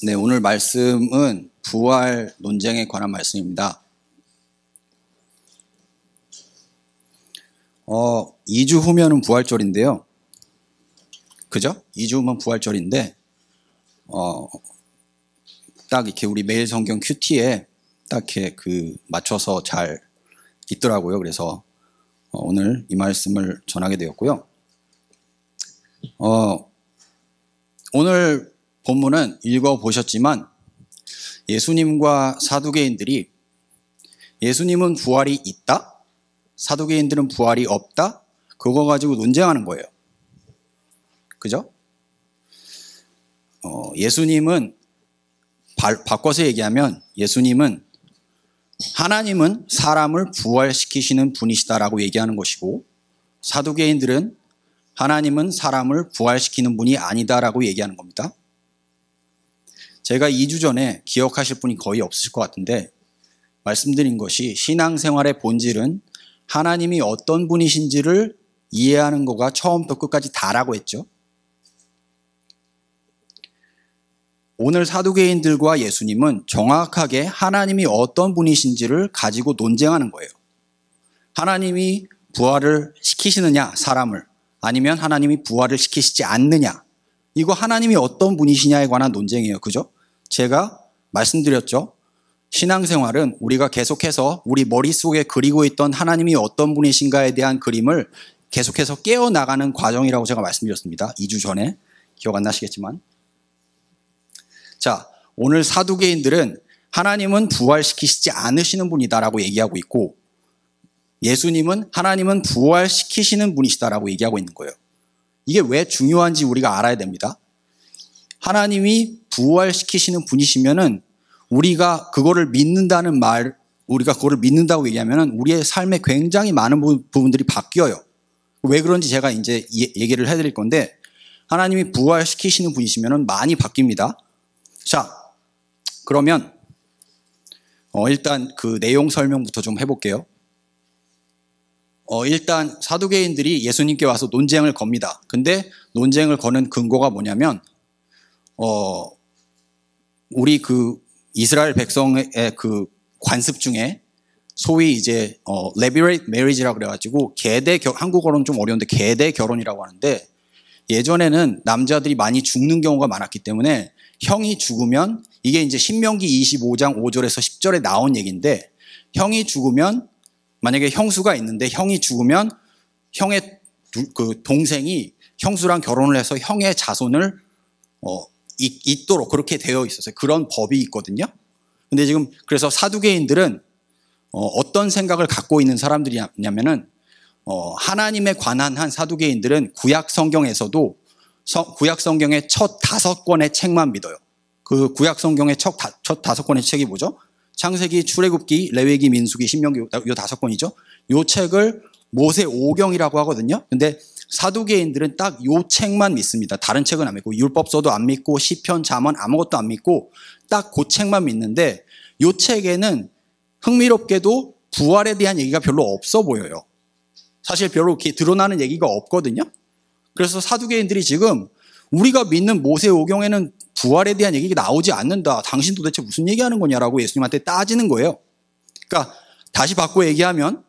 네, 오늘 말씀은 부활 논쟁에 관한 말씀입니다. 2주 후면은 부활절인데요. 그죠? 2주 후면 부활절인데, 딱 이렇게 우리 매일 성경 큐티에 딱 이렇게 맞춰서 잘 있더라고요. 그래서 오늘 이 말씀을 전하게 되었고요. 오늘 본문은 읽어보셨지만 예수님과 사두개인들이 예수님은 부활이 있다? 사두개인들은 부활이 없다? 그거 가지고 논쟁하는 거예요. 그죠? 예수님은 바꿔서 얘기하면 예수님은 하나님은 사람을 부활시키시는 분이시다라고 얘기하는 것이고 사두개인들은 하나님은 사람을 부활시키는 분이 아니다라고 얘기하는 겁니다. 제가 2주 전에 기억하실 분이 거의 없으실 것 같은데 말씀드린 것이 신앙생활의 본질은 하나님이 어떤 분이신지를 이해하는 거가 처음부터 끝까지 다라고 했죠. 오늘 사두개인들과 예수님은 정확하게 하나님이 어떤 분이신지를 가지고 논쟁하는 거예요. 하나님이 부활을 시키시느냐, 사람을. 아니면 하나님이 부활을 시키시지 않느냐. 이거 하나님이 어떤 분이시냐에 관한 논쟁이에요. 그죠? 제가 말씀드렸죠. 신앙생활은 우리가 계속해서 우리 머릿속에 그리고 있던 하나님이 어떤 분이신가에 대한 그림을 계속해서 깨어나가는 과정이라고 제가 말씀드렸습니다. 2주 전에. 기억 안 나시겠지만. 자, 오늘 사두개인들은 하나님은 부활시키시지 않으시는 분이다라고 얘기하고 있고 예수님은 하나님은 부활시키시는 분이시다라고 얘기하고 있는 거예요. 이게 왜 중요한지 우리가 알아야 됩니다. 하나님이 부활시키시는 분이시면은 우리가 그거를 믿는다는 말, 우리가 그거를 믿는다고 얘기하면은 우리의 삶에 굉장히 많은 부분들이 바뀌어요. 왜 그런지 제가 이제 얘기를 해드릴 건데 하나님이 부활시키시는 분이시면은 많이 바뀝니다. 자, 그러면 일단 그 내용 설명부터 좀 해볼게요. 일단 사두개인들이 예수님께 와서 논쟁을 겁니다. 근데 논쟁을 거는 근거가 뭐냐면 우리 그 이스라엘 백성의 그 관습 중에 소위 이제 레비레이트 메리지라고 그래가지고 한국어로는 좀 어려운데 계대 결혼이라고 하는데 예전에는 남자들이 많이 죽는 경우가 많았기 때문에 형이 죽으면 이게 이제 신명기 25장 5절에서 10절에 나온 얘기인데 형이 죽으면 만약에 형수가 있는데 형이 죽으면 형의 그 동생이 형수랑 결혼을 해서 형의 자손을 잇도록 그렇게 되어 있었어요. 그런 법이 있거든요. 근데 지금 그래서 사두개인들은 어떤 생각을 갖고 있는 사람들이냐면은 하나님에 관한 한 사두개인들은 구약 성경에서도 구약 성경의 첫 5권의 책만 믿어요. 그 구약 성경의 첫 5권의 책이 뭐죠? 창세기, 출애굽기, 레위기, 민수기, 신명기 요 5권이죠. 요 책을 모세 오경이라고 하거든요. 근데 사두개인들은 딱 요 책만 믿습니다. 다른 책은 안 믿고 율법서도 안 믿고 시편, 잠언 아무것도 안 믿고 딱 그 책만 믿는데 요 책에는 흥미롭게도 부활에 대한 얘기가 별로 없어 보여요. 사실 별로 이렇게 드러나는 얘기가 없거든요. 그래서 사두개인들이 지금 우리가 믿는 모세 오경에는 부활에 대한 얘기가 나오지 않는다. 당신 도대체 무슨 얘기하는 거냐라고 예수님한테 따지는 거예요. 그러니까 다시 바꿔 얘기하면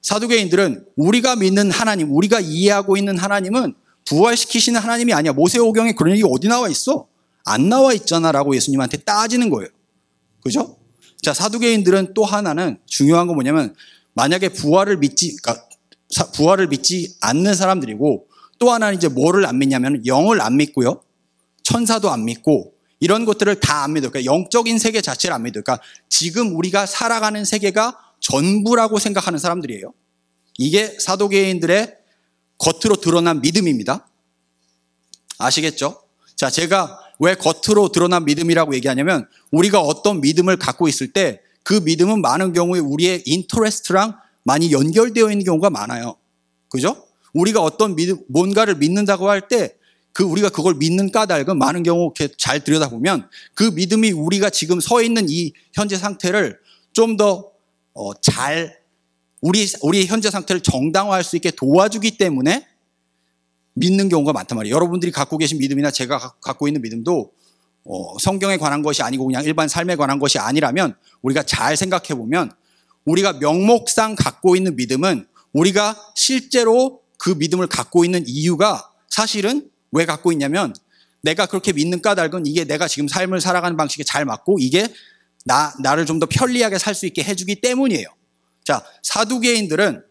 사두개인들은 우리가 믿는 하나님, 우리가 이해하고 있는 하나님은 부활시키시는 하나님이 아니야. 모세 오경에 그런 얘기 어디 나와 있어? 안 나와 있잖아라고 예수님한테 따지는 거예요. 그죠? 자, 사두개인들은 또 하나는 중요한 건 뭐냐면 만약에 부활을 믿지 않는 사람들이고 또 하나는 이제 뭐를 안 믿냐면 영을 안 믿고요. 천사도 안 믿고 이런 것들을 다 안 믿어요. 그러니까 영적인 세계 자체를 안 믿어요. 그러니까 지금 우리가 살아가는 세계가 전부라고 생각하는 사람들이에요. 이게 사두개인들의 겉으로 드러난 믿음입니다. 아시겠죠? 자, 제가 왜 겉으로 드러난 믿음이라고 얘기하냐면 우리가 어떤 믿음을 갖고 있을 때 그 믿음은 많은 경우에 우리의 인터레스트랑 많이 연결되어 있는 경우가 많아요. 그죠? 우리가 어떤 뭔가를 믿는다고 할 때 우리가 그걸 믿는 까닭은 많은 경우 이렇게 잘 들여다보면 그 믿음이 우리가 지금 서 있는 이 현재 상태를 좀 더 우리 현재 상태를 정당화할 수 있게 도와주기 때문에 믿는 경우가 많단 말이에요. 여러분들이 갖고 계신 믿음이나 제가 갖고 있는 믿음도 성경에 관한 것이 아니고 그냥 일반 삶에 관한 것이 아니라면 우리가 잘 생각해 보면 우리가 명목상 갖고 있는 믿음은 우리가 실제로 그 믿음을 갖고 있는 이유가 사실은 왜 갖고 있냐면 내가 그렇게 믿는 까닭은 이게 내가 지금 삶을 살아가는 방식에 잘 맞고 이게 나를 좀 더 편리하게 살 수 있게 해주기 때문이에요. 자, 사두개인들은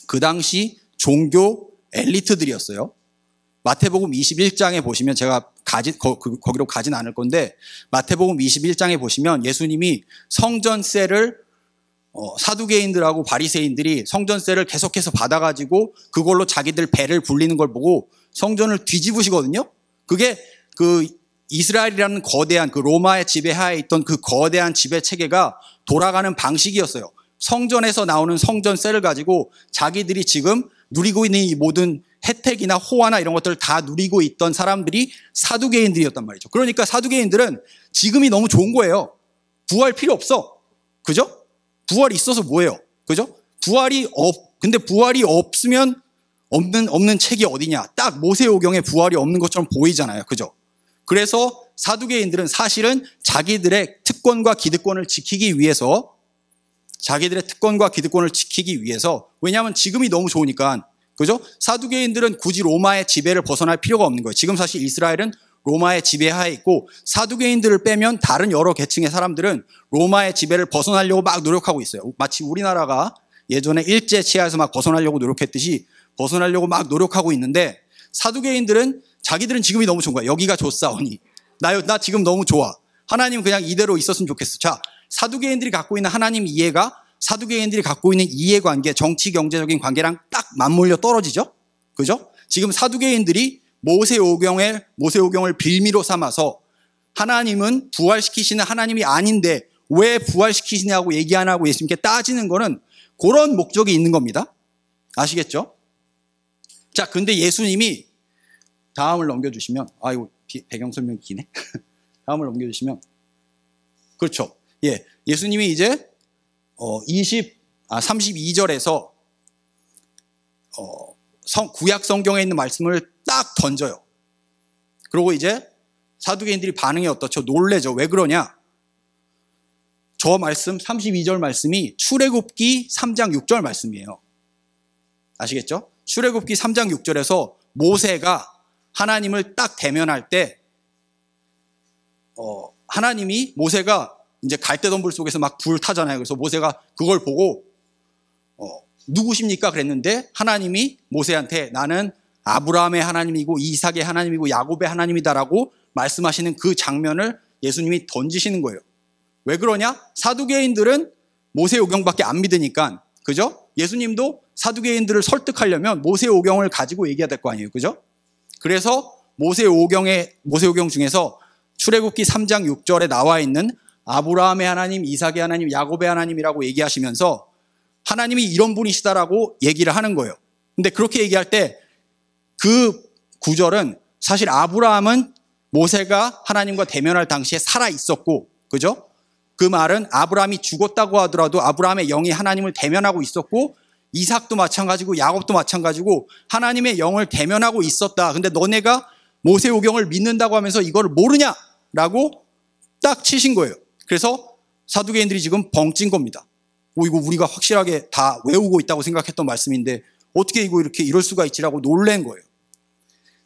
그 당시 종교 엘리트들이었어요. 마태복음 21장에 보시면 제가 거기로 가진 않을 건데 마태복음 21장에 보시면 예수님이 성전세를 사두개인들하고 바리새인들이 성전세를 계속해서 받아가지고 그걸로 자기들 배를 불리는 걸 보고 성전을 뒤집으시거든요. 그게 그 이스라엘이라는 거대한 그 로마의 지배하에 있던 그 거대한 지배 체계가 돌아가는 방식이었어요. 성전에서 나오는 성전세를 가지고 자기들이 지금 누리고 있는 이 모든 혜택이나 호화나 이런 것들을 다 누리고 있던 사람들이 사두개인들이었단 말이죠. 그러니까 사두개인들은 지금이 너무 좋은 거예요. 부활 필요 없어. 그죠? 부활이 있어서 뭐예요? 그죠? 근데 부활이 없으면 없는 책이 어디냐? 딱 모세오경에 부활이 없는 것처럼 보이잖아요. 그죠? 그래서 사두개인들은 사실은 자기들의 특권과 기득권을 지키기 위해서 왜냐하면 지금이 너무 좋으니까 그죠? 사두개인들은 굳이 로마의 지배를 벗어날 필요가 없는 거예요. 지금 사실 이스라엘은 로마의 지배하에 있고 사두개인들을 빼면 다른 여러 계층의 사람들은 로마의 지배를 벗어나려고 막 노력하고 있어요. 마치 우리나라가 예전에 일제 치하에서 막 벗어나려고 노력했듯이 벗어나려고 막 노력하고 있는데 사두개인들은 자기들은 지금이 너무 좋은 거야. 여기가 좋사오니 나 지금 너무 좋아. 하나님 그냥 이대로 있었으면 좋겠어. 자, 사두개인들이 갖고 있는 하나님 이해가 사두개인들이 갖고 있는 이해관계, 정치 경제적인 관계랑 딱 맞물려 떨어지죠. 그죠? 지금 사두개인들이 모세오경을 빌미로 삼아서 하나님은 부활시키시는 하나님이 아닌데 왜 부활시키시냐고 얘기 안 하고 예수님께 따지는 거는 그런 목적이 있는 겁니다. 아시겠죠? 자, 근데 예수님이 다음을 넘겨주시면 이거 배경 설명이 기네. 다음을 넘겨주시면 그렇죠. 예, 예수님이 이제 32절에서 구약 성경에 있는 말씀을 딱 던져요. 그리고 이제 사두개인들이 반응이 어떻죠? 놀래죠. 왜 그러냐? 저 말씀 32절 말씀이 출애굽기 3장 6절 말씀이에요. 아시겠죠? 출애굽기 3장 6절에서 모세가 하나님을 딱 대면할 때 하나님이 모세가 이제 갈대덤불 속에서 막 불 타잖아요. 그래서 모세가 그걸 보고 누구십니까? 그랬는데 하나님이 모세한테 나는 아브라함의 하나님이고 이삭의 하나님이고 야곱의 하나님이다라고 말씀하시는 그 장면을 예수님이 던지시는 거예요. 왜 그러냐? 사두개인들은 모세오경밖에 안 믿으니까 그죠? 예수님도 사두개인들을 설득하려면 모세오경을 가지고 얘기해야 될 거 아니에요. 그죠? 그래서 모세오경 중에서 출애굽기 3장 6절에 나와 있는 아브라함의 하나님, 이삭의 하나님, 야곱의 하나님이라고 얘기하시면서 하나님이 이런 분이시다라고 얘기를 하는 거예요. 근데 그렇게 얘기할 때 그 구절은 사실 아브라함은 모세가 하나님과 대면할 당시에 살아 있었고, 그죠? 그 말은 아브라함이 죽었다고 하더라도 아브라함의 영이 하나님을 대면하고 있었고, 이삭도 마찬가지고 야곱도 마찬가지고 하나님의 영을 대면하고 있었다. 근데 너네가 모세오경을 믿는다고 하면서 이걸 모르냐라고 딱 치신 거예요. 그래서 사두개인들이 지금 벙찐 겁니다. 이거 우리가 확실하게 다 외우고 있다고 생각했던 말씀인데 어떻게 이렇게 이럴 수가 있지라고 놀란 거예요.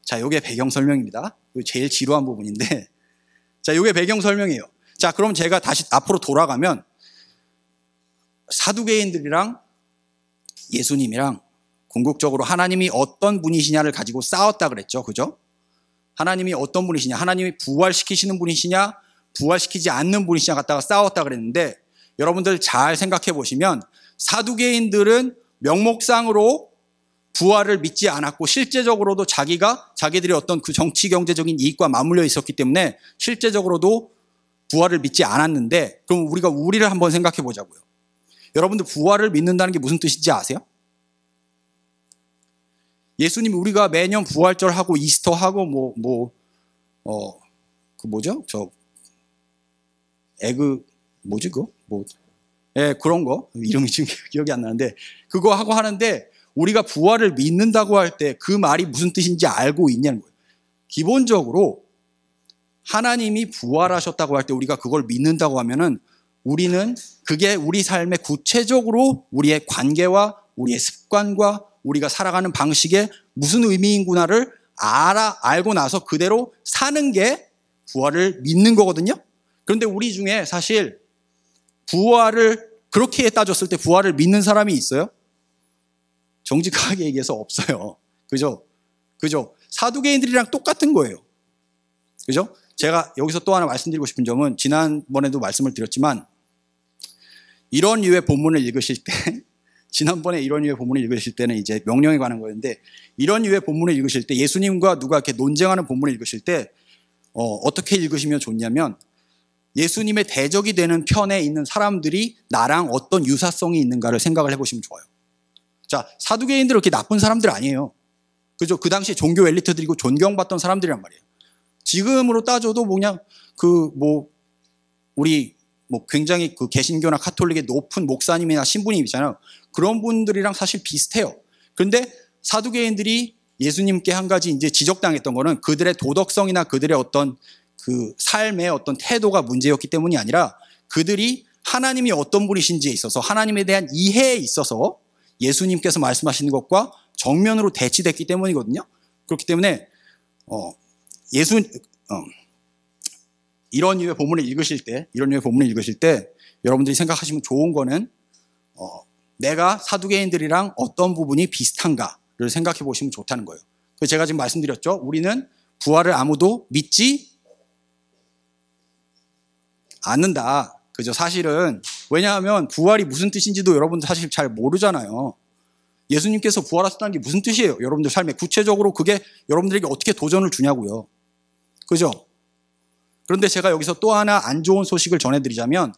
자, 이게 배경 설명입니다. 제일 지루한 부분인데, 자, 이게 배경 설명이에요. 자, 그럼 제가 다시 앞으로 돌아가면 사두개인들이랑 예수님이랑 궁극적으로 하나님이 어떤 분이시냐를 가지고 싸웠다 그랬죠. 그죠? 하나님이 어떤 분이시냐, 하나님이 부활시키시는 분이시냐, 부활시키지 않는 분이시냐 갖다가 싸웠다 그랬는데 여러분들 잘 생각해 보시면 사두개인들은 명목상으로 부활을 믿지 않았고 실제적으로도 자기들이 어떤 그 정치 경제적인 이익과 맞물려 있었기 때문에 실제적으로도 부활을 믿지 않았는데 그럼 우리를 한번 생각해 보자고요. 여러분들 부활을 믿는다는 게 무슨 뜻인지 아세요? 예수님이 우리가 매년 부활절 하고 이스터 하고 그런 거 이름이 지금 기억이 안 나는데 그거 하고 하는데 우리가 부활을 믿는다고 할 때 그 말이 무슨 뜻인지 알고 있냐는 거예요. 기본적으로 하나님이 부활하셨다고 할 때 우리가 그걸 믿는다고 하면은 우리는 그게 우리 삶의 구체적으로 우리의 관계와 우리의 습관과 우리가 살아가는 방식에 무슨 의미인구나를 알고 나서 그대로 사는 게 부활을 믿는 거거든요. 그런데 우리 중에 사실 부활을 그렇게 따졌을 때 부활을 믿는 사람이 있어요? 정직하게 얘기해서 없어요. 그죠? 사두개인들이랑 똑같은 거예요. 그죠? 제가 여기서 또 하나 말씀드리고 싶은 점은 지난번에도 말씀을 드렸지만 이런 류의 본문을 읽으실 때 지난번에 이런 류의 본문을 읽으실 때는 이제 명령에 관한 거였는데 이런 류의 본문을 읽으실 때 예수님과 누가 이렇게 논쟁하는 본문을 읽으실 때 어떻게 읽으시면 좋냐면 예수님의 대적이 되는 편에 있는 사람들이 나랑 어떤 유사성이 있는가를 생각을 해보시면 좋아요. 자, 사두개인들은 그렇게 나쁜 사람들 아니에요. 그죠? 그 당시에 종교 엘리트들이고 존경받던 사람들이란 말이에요. 지금으로 따져도 그냥 우리 굉장히 그 개신교나 카톨릭의 높은 목사님이나 신부님 있잖아요. 그런 분들이랑 사실 비슷해요. 그런데 사두개인들이 예수님께 한 가지 이제 지적당했던 거는 그들의 도덕성이나 그들의 어떤 그 삶의 어떤 태도가 문제였기 때문이 아니라 그들이 하나님이 어떤 분이신지에 있어서 하나님에 대한 이해에 있어서 예수님께서 말씀하시는 것과 정면으로 대치됐기 때문이거든요. 그렇기 때문에 이런 류의 본문을 읽으실 때 여러분들이 생각하시면 좋은 거는 내가 사두개인들이랑 어떤 부분이 비슷한가를 생각해 보시면 좋다는 거예요. 그래서 제가 지금 말씀드렸죠. 우리는 부활을 아무도 믿지 않는다. 그죠? 사실은 왜냐하면 부활이 무슨 뜻인지도 여러분들 사실 잘 모르잖아요. 예수님께서 부활하셨다는 게 무슨 뜻이에요? 여러분들 삶에 구체적으로 그게 여러분들에게 어떻게 도전을 주냐고요. 그죠? 그런데 제가 여기서 또 하나 안 좋은 소식을 전해드리자면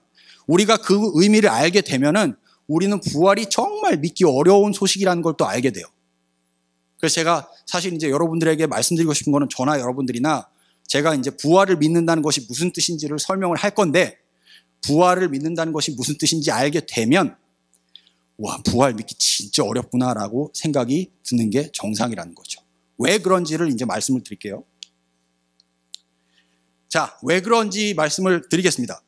우리가 그 의미를 알게 되면은 우리는 부활이 정말 믿기 어려운 소식이라는 걸 또 알게 돼요. 그래서 제가 사실 이제 여러분들에게 말씀드리고 싶은 거는 저나 여러분들이나 제가 이제 부활을 믿는다는 것이 무슨 뜻인지를 설명을 할 건데 부활을 믿는다는 것이 무슨 뜻인지 알게 되면 와, 부활 믿기 진짜 어렵구나라고 생각이 드는 게 정상이라는 거죠. 왜 그런지를 이제 말씀을 드릴게요. 자, 왜 그런지 말씀을 드리겠습니다.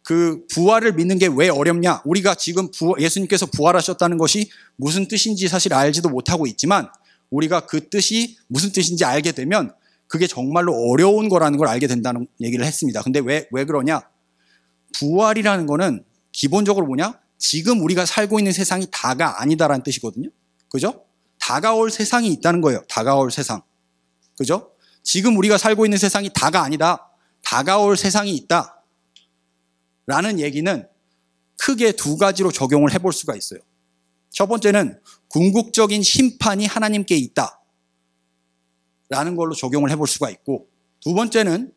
그 부활을 믿는 게 왜 어렵냐? 우리가 지금 예수님께서 부활하셨다는 것이 무슨 뜻인지 사실 알지도 못하고 있지만 우리가 그 뜻이 무슨 뜻인지 알게 되면 그게 정말로 어려운 거라는 걸 알게 된다는 얘기를 했습니다. 근데 왜 그러냐? 부활이라는 거는 기본적으로 뭐냐? 지금 우리가 살고 있는 세상이 다가 아니다라는 뜻이거든요. 그죠? 다가올 세상이 있다는 거예요. 다가올 세상. 그죠? 지금 우리가 살고 있는 세상이 다가 아니다. 다가올 세상이 있다. 라는 얘기는 크게 두 가지로 적용을 해볼 수가 있어요. 첫 번째는 궁극적인 심판이 하나님께 있다. 라는 걸로 적용을 해볼 수가 있고 두 번째는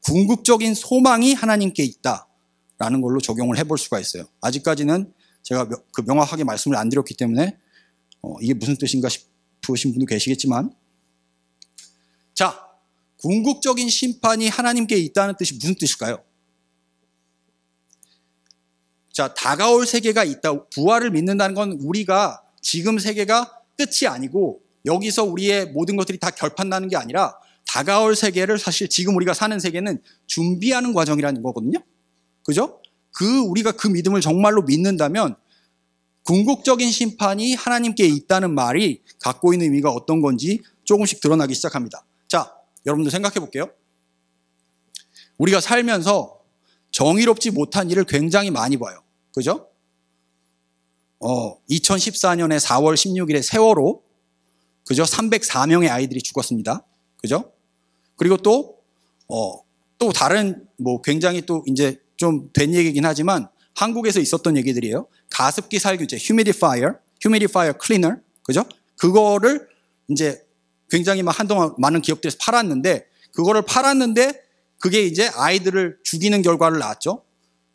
궁극적인 소망이 하나님께 있다. 라는 걸로 적용을 해볼 수가 있어요. 아직까지는 제가 명확하게 말씀을 안 드렸기 때문에 이게 무슨 뜻인가 싶으신 분도 계시겠지만 자, 궁극적인 심판이 하나님께 있다는 뜻이 무슨 뜻일까요? 자, 다가올 세계가 있다. 부활을 믿는다는 건 우리가 지금 세계가 끝이 아니고 여기서 우리의 모든 것들이 다 결판나는 게 아니라 다가올 세계를 사실 지금 우리가 사는 세계는 준비하는 과정이라는 거거든요. 그죠? 우리가 그 믿음을 정말로 믿는다면 궁극적인 심판이 하나님께 있다는 말이 갖고 있는 의미가 어떤 건지 조금씩 드러나기 시작합니다. 자, 여러분들 생각해 볼게요. 우리가 살면서 정의롭지 못한 일을 굉장히 많이 봐요. 그죠? 2014년에 4월 16일에 세월호, 그죠? 304명의 아이들이 죽었습니다. 그죠? 그리고 또 다른, 굉장히 또 이제 좀 된 얘기긴 하지만 한국에서 있었던 얘기들이에요. 가습기 살균제, humidifier cleaner, 그죠? 그거를 이제 굉장히 한동안 많은 기업들에서 팔았는데 그게 이제 아이들을 죽이는 결과를 낳았죠.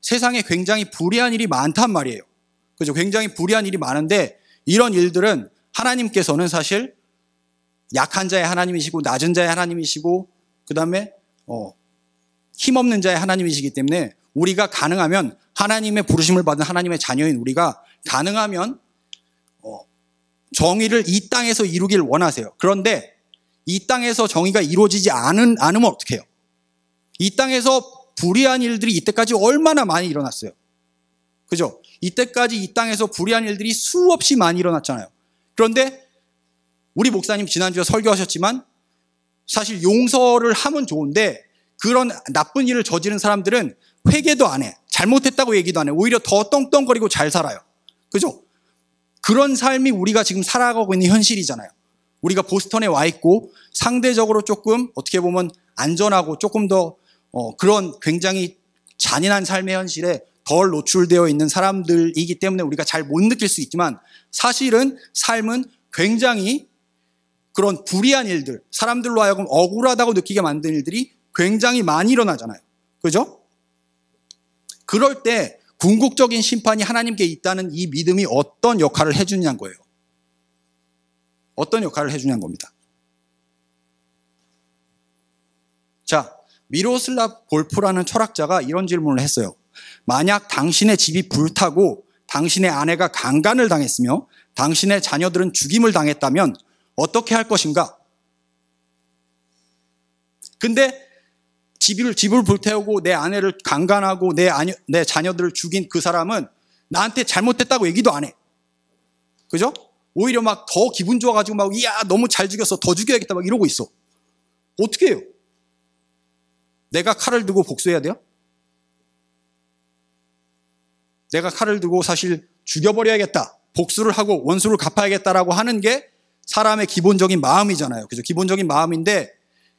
세상에 굉장히 불의한 일이 많단 말이에요. 그죠? 굉장히 불의한 일이 많은데 이런 일들은 하나님께서는 사실 약한 자의 하나님이시고 낮은 자의 하나님이시고 그 다음에 힘없는 자의 하나님이시기 때문에 우리가 가능하면 하나님의 부르심을 받은 하나님의 자녀인 우리가 가능하면 정의를 이 땅에서 이루길 원하세요. 그런데 이 땅에서 정의가 이루어지지 않으면 어떻게 해요? 이 땅에서 불의한 일들이 이때까지 얼마나 많이 일어났어요. 그죠? 이때까지 이 땅에서 불의한 일들이 수없이 많이 일어났잖아요. 그런데 우리 목사님 지난주에 설교하셨지만 사실 용서를 하면 좋은데 그런 나쁜 일을 저지른 사람들은 회개도 안 해. 잘못했다고 얘기도 안 해. 오히려 더 떵떵거리고 잘 살아요. 그죠? 그런 삶이 우리가 지금 살아가고 있는 현실이잖아요. 우리가 보스턴에 와 있고 상대적으로 조금 어떻게 보면 안전하고 조금 더 그런 굉장히 잔인한 삶의 현실에 덜 노출되어 있는 사람들이기 때문에 우리가 잘 못 느낄 수 있지만 사실은 삶은 굉장히 그런 불의한 일들, 사람들로 하여금 억울하다고 느끼게 만든 일들이 굉장히 많이 일어나잖아요. 그죠? 그럴 때 궁극적인 심판이 하나님께 있다는 이 믿음이 어떤 역할을 해주냐는 거예요. 어떤 역할을 해주냐는 겁니다. 자, 미로슬랍 볼프라는 철학자가 이런 질문을 했어요. 만약 당신의 집이 불타고 당신의 아내가 강간을 당했으며 당신의 자녀들은 죽임을 당했다면 어떻게 할 것인가? 근데 집을 불태우고 내 아내를 강간하고 내 자녀들을 죽인 그 사람은 나한테 잘못했다고 얘기도 안 해. 그죠? 오히려 막 더 기분 좋아가지고 막 이야 너무 잘 죽였어 더 죽여야겠다 막 이러고 있어. 어떻게 해요? 내가 칼을 들고 복수해야 돼요? 내가 칼을 들고 사실 죽여버려야겠다 복수를 하고 원수를 갚아야겠다라고 하는 게 사람의 기본적인 마음이잖아요. 그죠? 기본적인 마음인데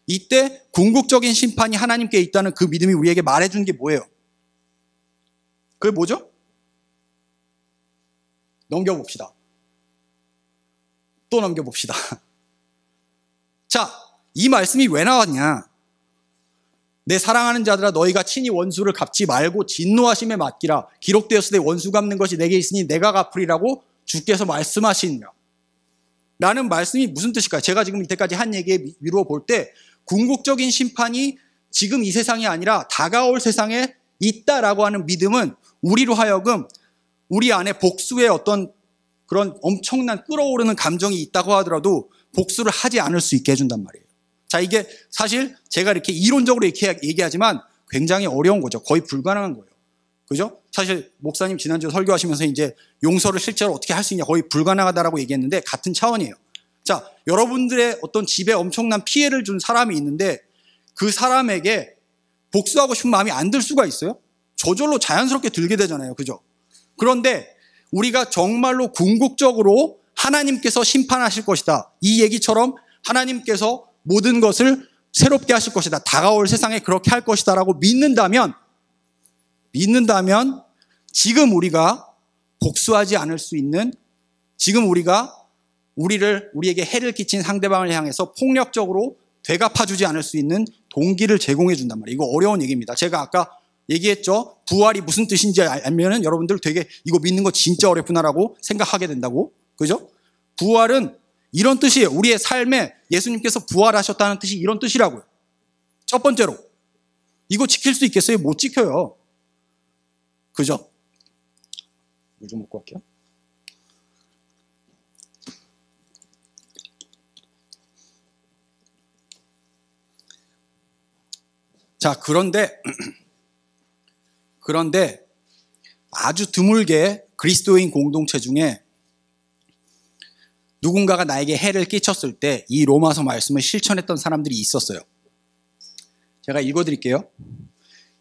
이때 궁극적인 심판이 하나님께 있다는 그 믿음이 우리에게 말해주는 게 뭐예요? 그게 뭐죠? 넘겨봅시다. 또 넘겨봅시다. 자, 이 말씀이 왜 나왔냐? 내 사랑하는 자들아 너희가 친히 원수를 갚지 말고 진노하심에 맡기라. 기록되었으되 원수 갚는 것이 내게 있으니 내가 갚으리라고 주께서 말씀하시니라. 라는 말씀이 무슨 뜻일까요? 제가 지금 이때까지 한 얘기에 미루어 볼 때 궁극적인 심판이 지금 이 세상이 아니라 다가올 세상에 있다라고 하는 믿음은 우리로 하여금 우리 안에 복수의 어떤 그런 엄청난 끓어오르는 감정이 있다고 하더라도 복수를 하지 않을 수 있게 해준단 말이에요. 자, 이게 사실 제가 이렇게 이론적으로 이렇게 얘기하지만 굉장히 어려운 거죠. 거의 불가능한 거예요. 그죠? 사실 목사님 지난주에 설교하시면서 이제 용서를 실제로 어떻게 할 수 있냐 거의 불가능하다라고 얘기했는데 같은 차원이에요. 자, 여러분들의 어떤 집에 엄청난 피해를 준 사람이 있는데 그 사람에게 복수하고 싶은 마음이 안 들 수가 있어요? 저절로 자연스럽게 들게 되잖아요. 그죠? 그런데 우리가 정말로 궁극적으로 하나님께서 심판하실 것이다. 이 얘기처럼 하나님께서 모든 것을 새롭게 하실 것이다. 다가올 세상에 그렇게 할 것이다 라고 믿는다면 지금 우리가 복수하지 않을 수 있는 지금 우리에게 해를 끼친 상대방을 향해서 폭력적으로 되갚아주지 않을 수 있는 동기를 제공해 준단 말이에요. 이거 어려운 얘기입니다. 제가 아까 얘기했죠. 부활이 무슨 뜻인지 알면은 여러분들 되게 이거 믿는 거 진짜 어렵구나라고 생각하게 된다고. 그죠? 부활은 이런 뜻이에요. 우리의 삶에 예수님께서 부활하셨다는 뜻이 이런 뜻이라고요. 첫 번째로 이거 지킬 수 있겠어요? 못 지켜요. 그죠? 물 좀 먹고 갈게요. 자, 그런데 아주 드물게 그리스도인 공동체 중에 누군가가 나에게 해를 끼쳤을 때 이 로마서 말씀을 실천했던 사람들이 있었어요. 제가 읽어드릴게요.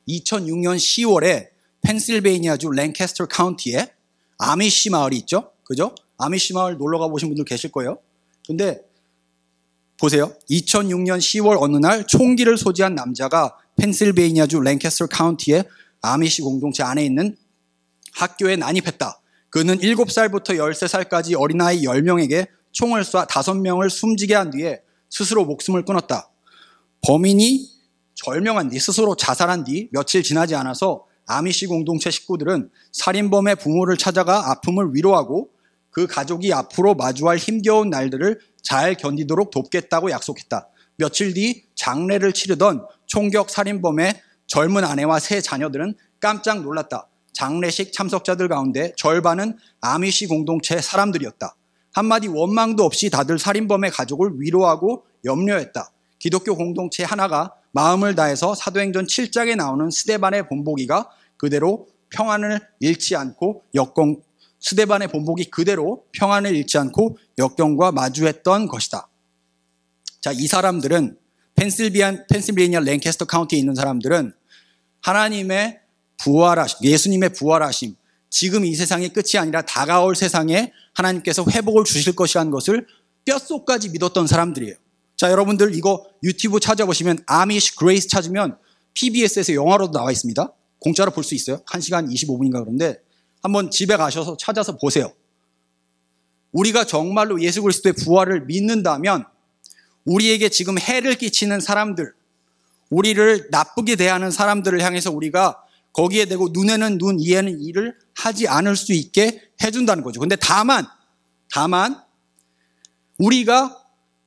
2006년 10월에 펜실베이니아주 랭캐스터 카운티에 아미시 마을이 있죠. 그죠? 아미시 마을 놀러 가보신 분들 계실 거예요. 근데 보세요. 2006년 10월 어느 날 총기를 소지한 남자가 펜실베이니아주 랭캐스터 카운티의 아미시 공동체 안에 있는 학교에 난입했다. 그는 7살부터 13살까지 어린아이 10명에게 총을 쏴 5명을 숨지게 한 뒤에 스스로 목숨을 끊었다. 범인이 절명한 뒤 스스로 자살한 뒤 며칠 지나지 않아서 아미시 공동체 식구들은 살인범의 부모를 찾아가 아픔을 위로하고 그 가족이 앞으로 마주할 힘겨운 날들을 잘 견디도록 돕겠다고 약속했다. 며칠 뒤 장례를 치르던 총격 살인범의 젊은 아내와 세 자녀들은 깜짝 놀랐다. 장례식 참석자들 가운데 절반은 아미시 공동체 사람들이었다. 한마디 원망도 없이 다들 살인범의 가족을 위로하고 염려했다. 기독교 공동체 하나가 마음을 다해서 사도행전 7장에 나오는 스데반의 본보기가 그대로 평안을 잃지 않고 스데반의 본보기 그대로 평안을 잃지 않고 역경과 마주했던 것이다. 자, 이 사람들은 펜실베이니아 랭캐스터 카운티에 있는 사람들은 하나님의 예수님의 부활하심, 지금 이 세상의 끝이 아니라 다가올 세상에 하나님께서 회복을 주실 것이라는 것을 뼛속까지 믿었던 사람들이에요. 자, 여러분들 이거 유튜브 찾아보시면 아미시 그레이스 찾으면 PBS에서 영화로도 나와 있습니다. 공짜로 볼 수 있어요. 1시간 25분인가 그런데 한번 집에 가셔서 찾아서 보세요. 우리가 정말로 예수 그리스도의 부활을 믿는다면 우리에게 지금 해를 끼치는 사람들, 우리를 나쁘게 대하는 사람들을 향해서 우리가 거기에 대고 눈에는 눈, 이에는 이를 하지 않을 수 있게 해준다는 거죠. 근데 다만 우리가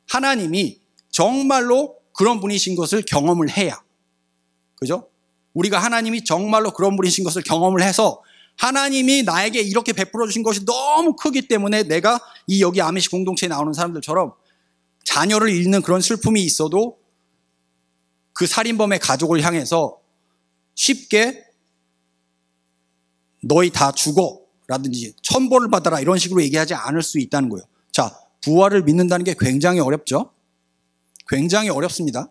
하나님이 정말로 그런 분이신 것을 경험을 해야, 그죠? 우리가 하나님이 정말로 그런 분이신 것을 경험을 해서 하나님이 나에게 이렇게 베풀어 주신 것이 너무 크기 때문에 내가 여기 아미시 공동체에 나오는 사람들처럼 자녀를 잃는 그런 슬픔이 있어도 그 살인범의 가족을 향해서 쉽게 너희 다 죽어 라든지 천벌을 받아라 이런 식으로 얘기하지 않을 수 있다는 거예요. 자, 부활을 믿는다는 게 굉장히 어렵죠? 굉장히 어렵습니다.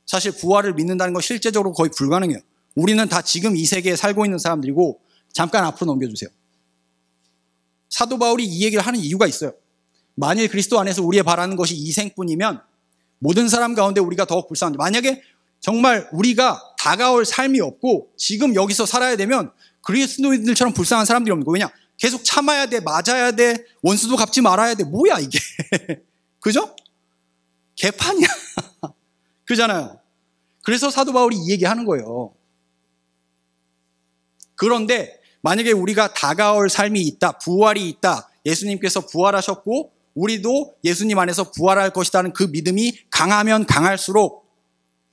사실 부활을 믿는다는 건 실제적으로 거의 불가능해요. 우리는 다 지금 이 세계에 살고 있는 사람들이고, 잠깐 앞으로 넘겨주세요. 사도 바울이 이 얘기를 하는 이유가 있어요. 만일 그리스도 안에서 우리의 바라는 것이 이 생뿐이면 모든 사람 가운데 우리가 더욱 불쌍한데, 만약에 정말 우리가 다가올 삶이 없고 지금 여기서 살아야 되면 그리스도인들처럼 불쌍한 사람들이 없는 거예요. 왜냐? 계속 참아야 돼, 맞아야 돼, 원수도 갚지 말아야 돼. 뭐야 이게. 그죠? 개판이야. 그잖아요. 그래서 사도 바울이 이 얘기하는 거예요. 그런데 만약에 우리가 다가올 삶이 있다, 부활이 있다, 예수님께서 부활하셨고 우리도 예수님 안에서 부활할 것이라는 그 믿음이 강하면 강할수록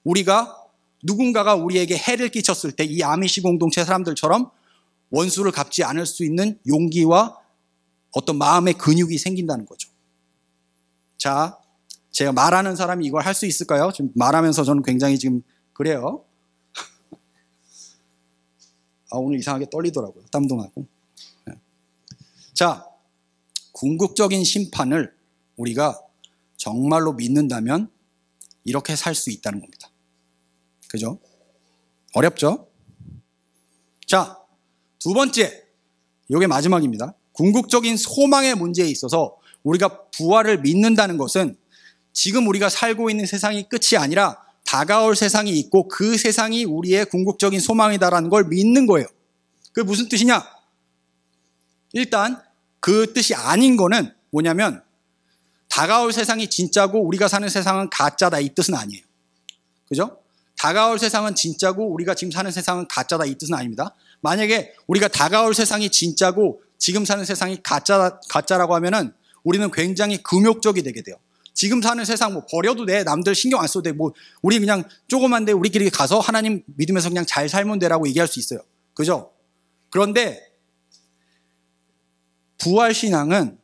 우리가 누군가가 우리에게 해를 끼쳤을 때 이 아미시 공동체 사람들처럼 원수를 갚지 않을 수 있는 용기와 어떤 마음의 근육이 생긴다는 거죠. 자, 제가 말하는 사람이 이걸 할 수 있을까요? 지금 말하면서 저는 굉장히 지금 그래요. 오늘 이상하게 떨리더라고요. 땀도 나고. 자, 궁극적인 심판을 우리가 정말로 믿는다면 이렇게 살 수 있다는 겁니다. 그죠? 어렵죠? 자, 두 번째, 이게 마지막입니다. 궁극적인 소망의 문제에 있어서 우리가 부활을 믿는다는 것은 지금 우리가 살고 있는 세상이 끝이 아니라 다가올 세상이 있고 그 세상이 우리의 궁극적인 소망이다라는 걸 믿는 거예요. 그게 무슨 뜻이냐? 일단 그 뜻이 아닌 거는 뭐냐면 다가올 세상이 진짜고 우리가 사는 세상은 가짜다 이 뜻은 아니에요. 그죠? 다가올 세상은 진짜고 우리가 지금 사는 세상은 가짜다 이 뜻은 아닙니다. 만약에 우리가 다가올 세상이 진짜고 지금 사는 세상이 가짜라고 하면은 우리는 굉장히 금욕적이 되게 돼요. 지금 사는 세상 뭐 버려도 돼, 남들 신경 안 써도 돼, 뭐 우리 그냥 조그만데 우리끼리 가서 하나님 믿으면서 그냥 잘 살면 되라고 얘기할 수 있어요. 그죠? 그런데 부활신앙은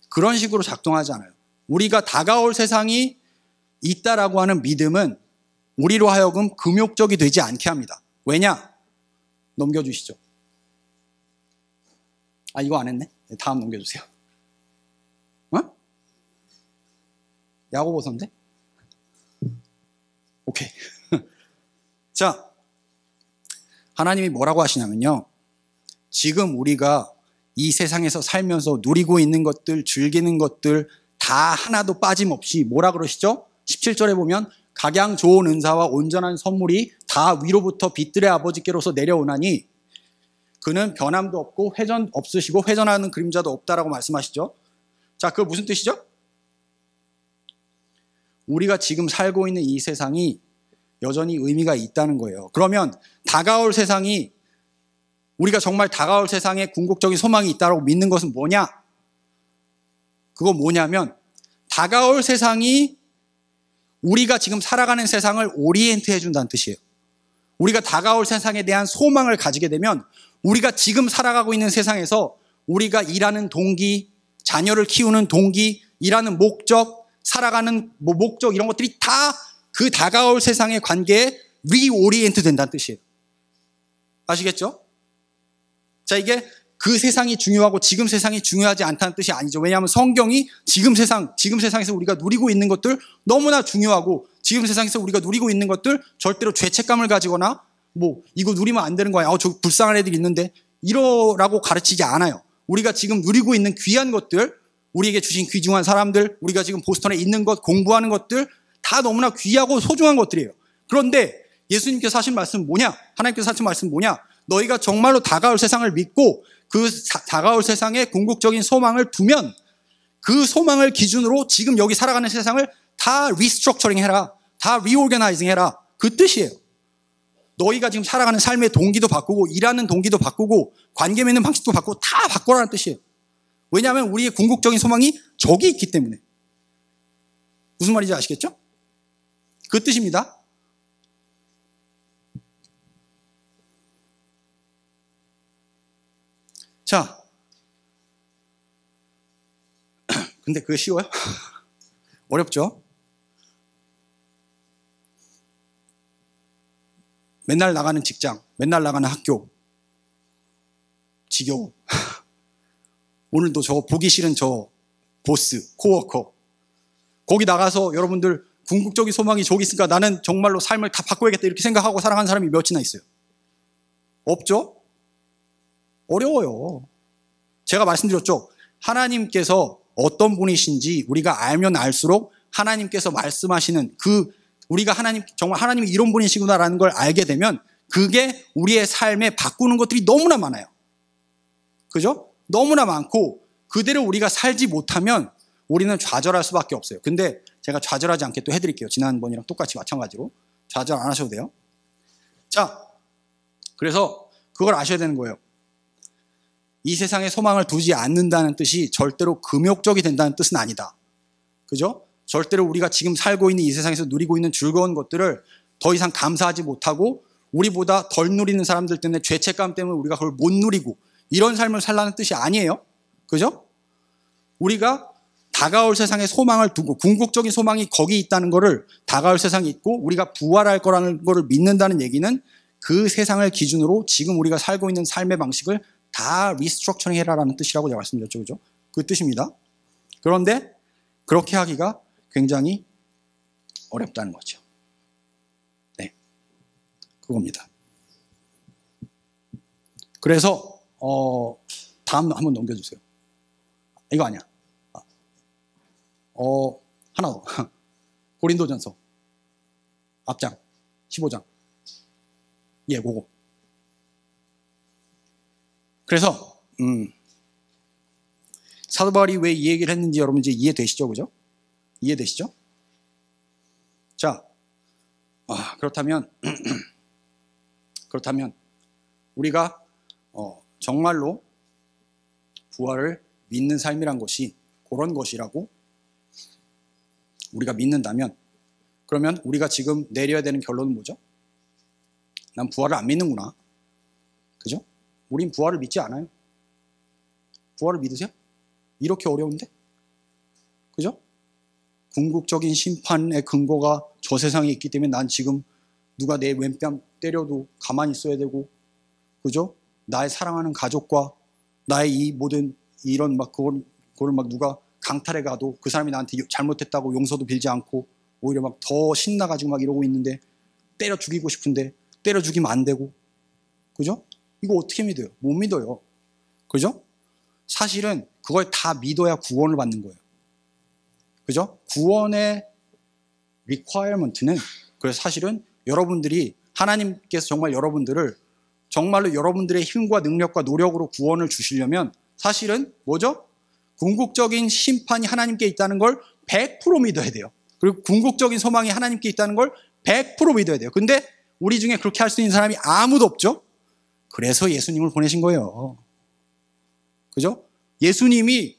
그런 식으로 작동하지 않아요. 우리가 다가올 세상이 있다라고 하는 믿음은 우리로 하여금 금욕적이 되지 않게 합니다. 왜냐? 넘겨주시죠. 이거 안 했네? 다음 넘겨주세요. 야고보서인데? 오케이. 자, 하나님이 뭐라고 하시냐면요. 지금 우리가 이 세상에서 살면서 누리고 있는 것들, 즐기는 것들 다 하나도 빠짐없이 뭐라 그러시죠? 17절에 보면 각양 좋은 은사와 온전한 선물이 다 위로부터 빛들의 아버지께로서 내려오나니 그는 변함도 없고 회전 없으시고 회전하는 그림자도 없다라고 말씀하시죠. 자, 그거 무슨 뜻이죠? 우리가 지금 살고 있는 이 세상이 여전히 의미가 있다는 거예요. 그러면 다가올 세상이, 우리가 정말 다가올 세상에 궁극적인 소망이 있다고 믿는 것은 뭐냐? 그거 뭐냐면 다가올 세상이 우리가 지금 살아가는 세상을 오리엔트 해준다는 뜻이에요. 우리가 다가올 세상에 대한 소망을 가지게 되면 우리가 지금 살아가고 있는 세상에서 우리가 일하는 동기, 자녀를 키우는 동기, 일하는 목적, 살아가는 목적 이런 것들이 다 그 다가올 세상의 관계에 리오리엔트 된다는 뜻이에요. 아시겠죠? 자, 이게 그 세상이 중요하고 지금 세상이 중요하지 않다는 뜻이 아니죠. 왜냐하면 성경이 지금 세상에서 우리가 누리고 있는 것들 너무나 중요하고 지금 세상에서 우리가 누리고 있는 것들 절대로 죄책감을 가지거나 뭐 이거 누리면 안 되는 거야. 저 불쌍한 애들이 있는데 이러라고 가르치지 않아요. 우리가 지금 누리고 있는 귀한 것들, 우리에게 주신 귀중한 사람들, 우리가 지금 보스턴에 있는 것, 공부하는 것들 다 너무나 귀하고 소중한 것들이에요. 그런데 예수님께서 하신 말씀은 뭐냐? 하나님께서 하신 말씀은 뭐냐? 너희가 정말로 다가올 세상을 믿고 그 다가올 세상에 궁극적인 소망을 두면 그 소망을 기준으로 지금 여기 살아가는 세상을 다 리스트럭처링 해라. 다 리오르게나이징 해라. 그 뜻이에요. 너희가 지금 살아가는 삶의 동기도 바꾸고 일하는 동기도 바꾸고 관계 맺는 방식도 바꾸고 다 바꿔라는 뜻이에요. 왜냐하면 우리의 궁극적인 소망이 저기 있기 때문에. 무슨 말인지 아시겠죠? 그 뜻입니다. 자, 근데 그게 쉬워요? 어렵죠? 맨날 나가는 직장, 맨날 나가는 학교, 지겨워. 오늘도 저 보기 싫은 저 보스, 코워커. 거기 나가서 여러분들 궁극적인 소망이 저기 있으니까 나는 정말로 삶을 다 바꿔야겠다 이렇게 생각하고 살아가는 사람이 몇이나 있어요? 없죠? 어려워요. 제가 말씀드렸죠. 하나님께서 어떤 분이신지 우리가 알면 알수록 하나님께서 말씀하시는 우리가 정말 하나님이 이런 분이시구나라는 걸 알게 되면 그게 우리의 삶에 바꾸는 것들이 너무나 많아요. 그죠? 너무나 많고 그대로 우리가 살지 못하면 우리는 좌절할 수밖에 없어요. 근데 제가 좌절하지 않게 또 해드릴게요. 지난번이랑 똑같이 마찬가지로. 좌절 안 하셔도 돼요. 자, 그래서 그걸 아셔야 되는 거예요. 이 세상에 소망을 두지 않는다는 뜻이 절대로 금욕적이 된다는 뜻은 아니다. 그죠? 절대로 우리가 지금 살고 있는 이 세상에서 누리고 있는 즐거운 것들을 더 이상 감사하지 못하고 우리보다 덜 누리는 사람들 때문에 죄책감 때문에 우리가 그걸 못 누리고 이런 삶을 살라는 뜻이 아니에요. 그죠? 우리가 다가올 세상에 소망을 두고 궁극적인 소망이 거기 있다는 거를 다가올 세상이 있고 우리가 부활할 거라는 거를 믿는다는 얘기는 그 세상을 기준으로 지금 우리가 살고 있는 삶의 방식을 다 리스트럭처링 해라라는 뜻이라고 제가 말씀드렸죠. 그죠? 그 뜻입니다. 그런데 그렇게 하기가 굉장히 어렵다는 거죠. 네. 그겁니다. 그래서 다음 한번 넘겨주세요. 이거 아니야. 하나 더. 고린도전서 앞장 15장. 예, 그거. 그래서 사도 바울이 왜 이 얘기를 했는지 여러분 이제 이해되시죠? 그죠? 이해되시죠? 자, 그렇다면 우리가 정말로 부활을 믿는 삶이란 것이 그런 것이라고 우리가 믿는다면 그러면 우리가 지금 내려야 되는 결론은 뭐죠? 난 부활을 안 믿는구나. 그죠? 우린 부활을 믿지 않아요. 부활을 믿으세요? 이렇게 어려운데? 그죠? 궁극적인 심판의 근거가 저 세상에 있기 때문에 난 지금 누가 내 왼뺨 때려도 가만히 있어야 되고, 그죠? 나의 사랑하는 가족과 나의 이 모든 이런 그걸 막 누가 강탈해 가도 그 사람이 나한테 잘못했다고 용서도 빌지 않고 오히려 막 더 신나가지고 막 이러고 있는데 때려 죽이고 싶은데 때려 죽이면 안 되고, 그죠? 이거 어떻게 믿어요? 못 믿어요. 그죠? 사실은 그걸 다 믿어야 구원을 받는 거예요. 그죠? 구원의 requirement는 그래서 사실은 여러분들이 하나님께서 정말 여러분들을 정말로 여러분들의 힘과 능력과 노력으로 구원을 주시려면 사실은 뭐죠? 궁극적인 심판이 하나님께 있다는 걸 100% 믿어야 돼요. 그리고 궁극적인 소망이 하나님께 있다는 걸 100% 믿어야 돼요. 근데 우리 중에 그렇게 할 수 있는 사람이 아무도 없죠? 그래서 예수님을 보내신 거예요. 그죠? 예수님이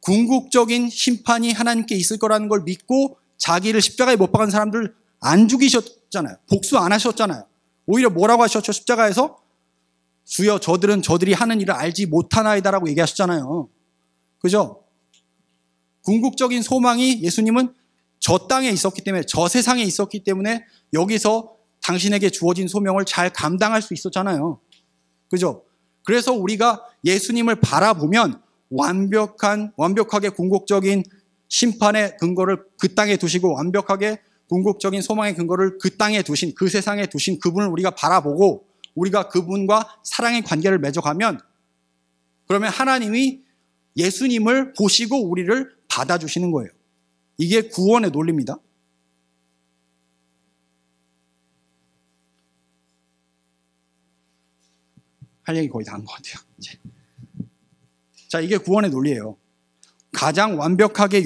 궁극적인 심판이 하나님께 있을 거라는 걸 믿고 자기를 십자가에 못 박은 사람들 안 죽이셨잖아요. 복수 안 하셨잖아요. 오히려 뭐라고 하셨죠? 십자가에서 주여 저들은 저들이 하는 일을 알지 못하나이다라고 얘기하셨잖아요. 그죠? 궁극적인 소망이 예수님은 저 땅에 있었기 때문에, 저 세상에 있었기 때문에 여기서 당신에게 주어진 소명을 잘 감당할 수 있었잖아요. 그죠? 그래서 우리가 예수님을 바라보면 완벽하게 궁극적인 심판의 근거를 그 땅에 두시고 완벽하게 궁극적인 소망의 근거를 그 땅에 두신, 그 세상에 두신 그분을 우리가 바라보고 우리가 그분과 사랑의 관계를 맺어가면, 그러면 하나님이 예수님을 보시고 우리를 받아주시는 거예요. 이게 구원의 논리입니다. 할 얘기 거의 다 한 것 같아요. 이제. 자, 이게 구원의 논리예요. 가장 완벽하게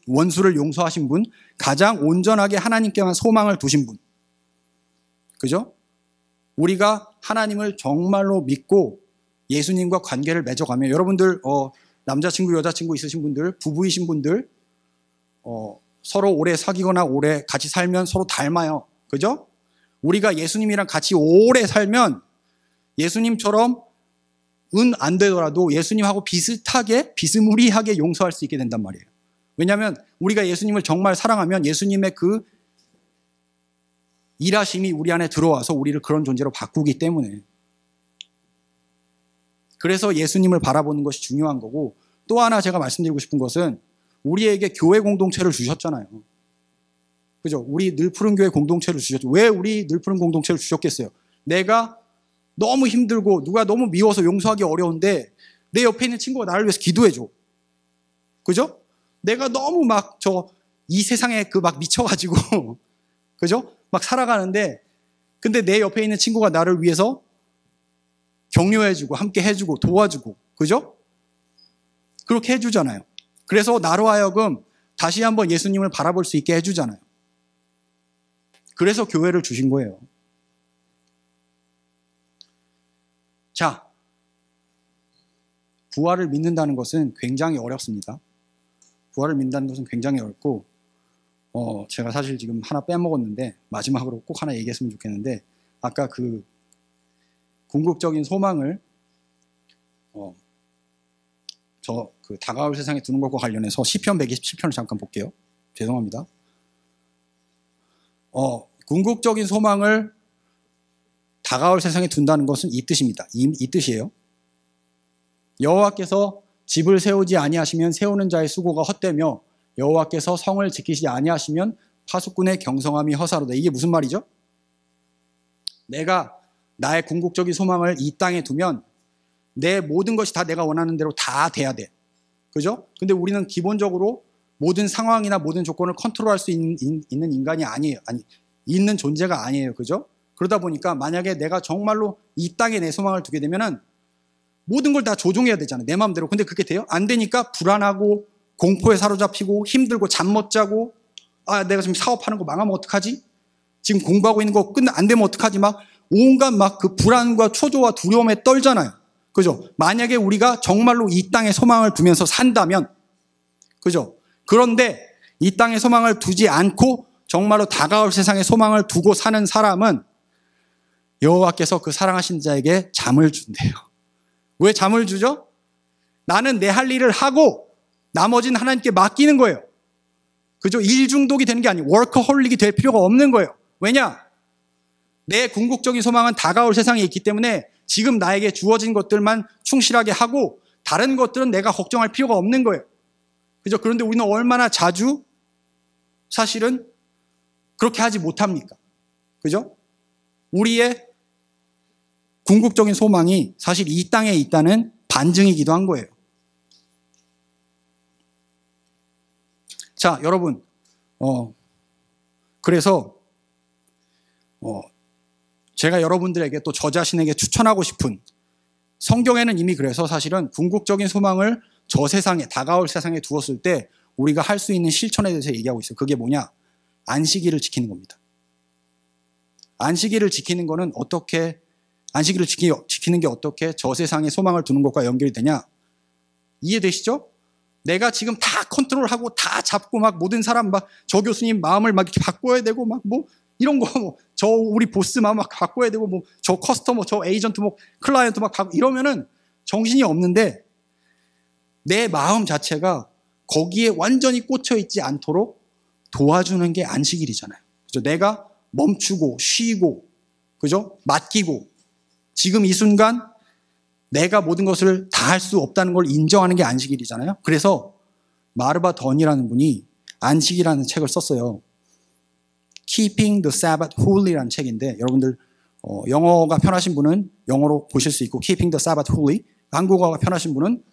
원수를 용서하신 분, 가장 온전하게 하나님께만 소망을 두신 분. 그죠? 우리가 하나님을 정말로 믿고 예수님과 관계를 맺어가면, 여러분들 남자친구 여자친구 있으신 분들, 부부이신 분들 서로 오래 사귀거나 오래 같이 살면 서로 닮아요. 그죠? 우리가 예수님이랑 같이 오래 살면 예수님처럼 안 되더라도 예수님하고 비스무리하게 용서할 수 있게 된단 말이에요. 왜냐하면 우리가 예수님을 정말 사랑하면 예수님의 그 일하심이 우리 안에 들어와서 우리를 그런 존재로 바꾸기 때문에. 그래서 예수님을 바라보는 것이 중요한 거고, 또 하나 제가 말씀드리고 싶은 것은 우리에게 교회 공동체를 주셨잖아요. 그죠? 우리 늘푸른 교회 공동체를 주셨죠. 왜 우리 늘푸른 공동체를 주셨겠어요? 내가 너무 힘들고 누가 너무 미워서 용서하기 어려운데 내 옆에 있는 친구가 나를 위해서 기도해줘. 그죠? 내가 너무 막 이 세상에 막 미쳐가지고 그죠? 막 살아가는데, 근데 내 옆에 있는 친구가 나를 위해서 격려해주고 함께 해주고 도와주고, 그죠? 그렇게 해주잖아요. 그래서 나로 하여금 다시 한번 예수님을 바라볼 수 있게 해주잖아요. 그래서 교회를 주신 거예요. 자, 부활을 믿는다는 것은 굉장히 어렵습니다. 부활을 믿는다는 것은 굉장히 어렵고, 제가 사실 지금 하나 빼먹었는데 마지막으로 꼭 하나 얘기했으면 좋겠는데, 아까 그 궁극적인 소망을 그 다가올 세상에 두는 것과 관련해서 시편 127편을 잠깐 볼게요. 죄송합니다. 궁극적인 소망을 다가올 세상에 둔다는 것은 이 뜻입니다. 이 뜻이에요. 여호와께서 집을 세우지 아니하시면 세우는 자의 수고가 헛되며 여호와께서 성을 지키시지 아니하시면 파수꾼의 경성함이 허사로다. 이게 무슨 말이죠? 내가 나의 궁극적인 소망을 이 땅에 두면 내 모든 것이 다 내가 원하는 대로 다 돼야 돼. 그죠? 근데 우리는 기본적으로 모든 상황이나 모든 조건을 컨트롤할 수 있는 인간이 아니에요. 있는 존재가 아니에요. 그죠? 그러다 보니까 만약에 내가 정말로 이 땅에 내 소망을 두게 되면은 모든 걸 다 조종해야 되잖아요. 내 마음대로. 근데 그게 돼요? 안 되니까 불안하고 공포에 사로잡히고 힘들고 잠 못 자고, 내가 지금 사업하는 거 망하면 어떡하지? 지금 공부하고 있는 거 안 되면 어떡하지? 막 온갖 막 그 불안과 초조와 두려움에 떨잖아요. 그죠? 만약에 우리가 정말로 이 땅에 소망을 두면서 산다면, 그죠? 그런데 이 땅에 소망을 두지 않고 정말로 다가올 세상에 소망을 두고 사는 사람은 여호와께서 그 사랑하신 자에게 잠을 준대요. 왜 잠을 주죠? 나는 내 할 일을 하고 나머지는 하나님께 맡기는 거예요. 그죠? 일 중독이 되는 게 아니에요. 워커홀릭이 될 필요가 없는 거예요. 왜냐? 내 궁극적인 소망은 다가올 세상에 있기 때문에 지금 나에게 주어진 것들만 충실하게 하고 다른 것들은 내가 걱정할 필요가 없는 거예요. 그죠? 그런데 우리는 얼마나 자주 사실은 그렇게 하지 못합니까? 그죠? 우리의 궁극적인 소망이 사실 이 땅에 있다는 반증이기도 한 거예요. 자, 여러분, 그래서 제가 여러분들에게 또 저 자신에게 추천하고 싶은, 성경에는 이미 그래서 사실은 궁극적인 소망을 저 세상에, 다가올 세상에 두었을 때 우리가 할 수 있는 실천에 대해서 얘기하고 있어요. 그게 뭐냐? 안식일을 지키는 겁니다. 안식일을 지키는 거는 어떻게, 안식일을 지키는 게 어떻게 저 세상에 소망을 두는 것과 연결이 되냐? 이해되시죠? 내가 지금 다 컨트롤하고 다 잡고 막 모든 사람 막 저 교수님 마음을 막 이렇게 바꿔야 되고 막 뭐 이런 거 저 우리 보스 마음 막 바꿔야 되고 뭐 저 커스터머 저 에이전트 뭐 클라이언트 막 이러면은 정신이 없는데 내 마음 자체가 거기에 완전히 꽂혀 있지 않도록 도와주는 게 안식일이잖아요. 그죠? 내가 멈추고 쉬고, 그죠? 맡기고, 지금 이 순간 내가 모든 것을 다 할 수 없다는 걸 인정하는 게 안식일이잖아요. 그래서 마르바 던이라는 분이 안식이라는 책을 썼어요. Keeping the Sabbath Holy라는 책인데, 여러분들 영어가 편하신 분은 영어로 보실 수 있고, Keeping the Sabbath Holy, 한국어가 편하신 분은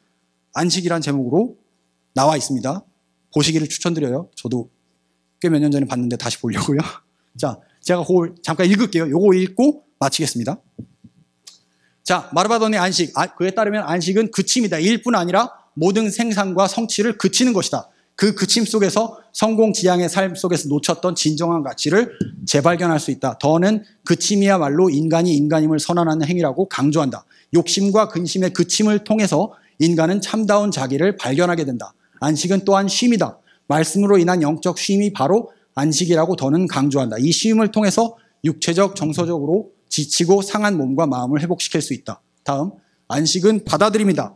안식이라는 제목으로 나와 있습니다. 보시기를 추천드려요. 저도 꽤 몇 년 전에 봤는데 다시 보려고요. 자, 제가 그걸 잠깐 읽을게요. 요거 읽고 마치겠습니다. 자, 마르바돈의 안식. 그에 따르면 안식은 그침이다. 일뿐 아니라 모든 생산과 성취를 그치는 것이다. 그 그침 속에서 성공 지향의 삶 속에서 놓쳤던 진정한 가치를 재발견할 수 있다. 더는 그침이야말로 인간이 인간임을 선언하는 행위라고 강조한다. 욕심과 근심의 그침을 통해서 인간은 참다운 자기를 발견하게 된다. 안식은 또한 쉼이다. 말씀으로 인한 영적 쉼이 바로 안식이라고 더는 강조한다. 이 쉼을 통해서 육체적, 정서적으로 지치고 상한 몸과 마음을 회복시킬 수 있다. 다음, 안식은 받아들임이다.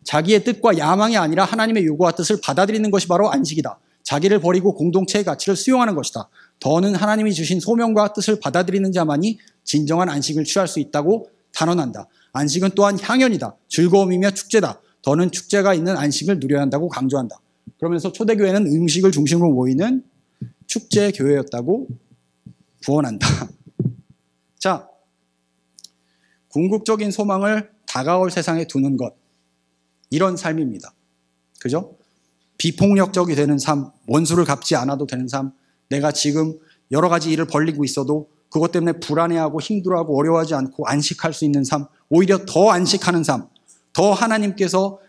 자기의 뜻과 야망이 아니라 하나님의 요구와 뜻을 받아들이는 것이 바로 안식이다. 자기를 버리고 공동체의 가치를 수용하는 것이다. 더는 하나님이 주신 소명과 뜻을 받아들이는 자만이 진정한 안식을 취할 수 있다고 단언한다. 안식은 또한 향연이다. 즐거움이며 축제다. 더는 축제가 있는 안식을 누려야 한다고 강조한다. 그러면서 초대교회는 음식을 중심으로 모이는 축제 교회였다고 구원한다. 자, 궁극적인 소망을 다가올 세상에 두는 것, 이런 삶입니다. 그죠? 비폭력적이 되는 삶, 원수를 갚지 않아도 되는 삶, 내가 지금 여러 가지 일을 벌리고 있어도 그것 때문에 불안해하고 힘들어하고 어려워하지 않고 안식할 수 있는 삶, 오히려 더 안식하는 삶, 더 하나님께서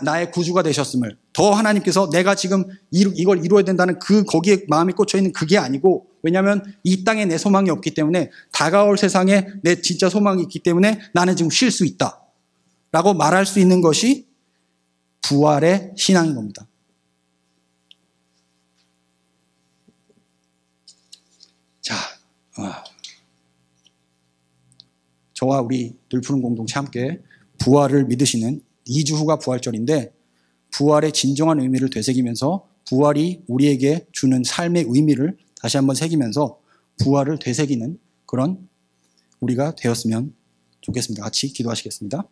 나의 구주가 되셨음을, 더 하나님께서 내가 지금 이걸 이루어야 된다는 거기에 마음이 꽂혀 있는 그게 아니고, 왜냐하면 이 땅에 내 소망이 없기 때문에 다가올 세상에 내 진짜 소망이 있기 때문에 나는 지금 쉴 수 있다 라고 말할 수 있는 것이 부활의 신앙인 겁니다. 자, 저와 우리 늘푸른 공동체 함께 부활을 믿으시는 2주 후가 부활절인데, 부활의 진정한 의미를 되새기면서 부활이 우리에게 주는 삶의 의미를 다시 한번 새기면서 부활을 되새기는 그런 우리가 되었으면 좋겠습니다. 같이 기도하시겠습니다.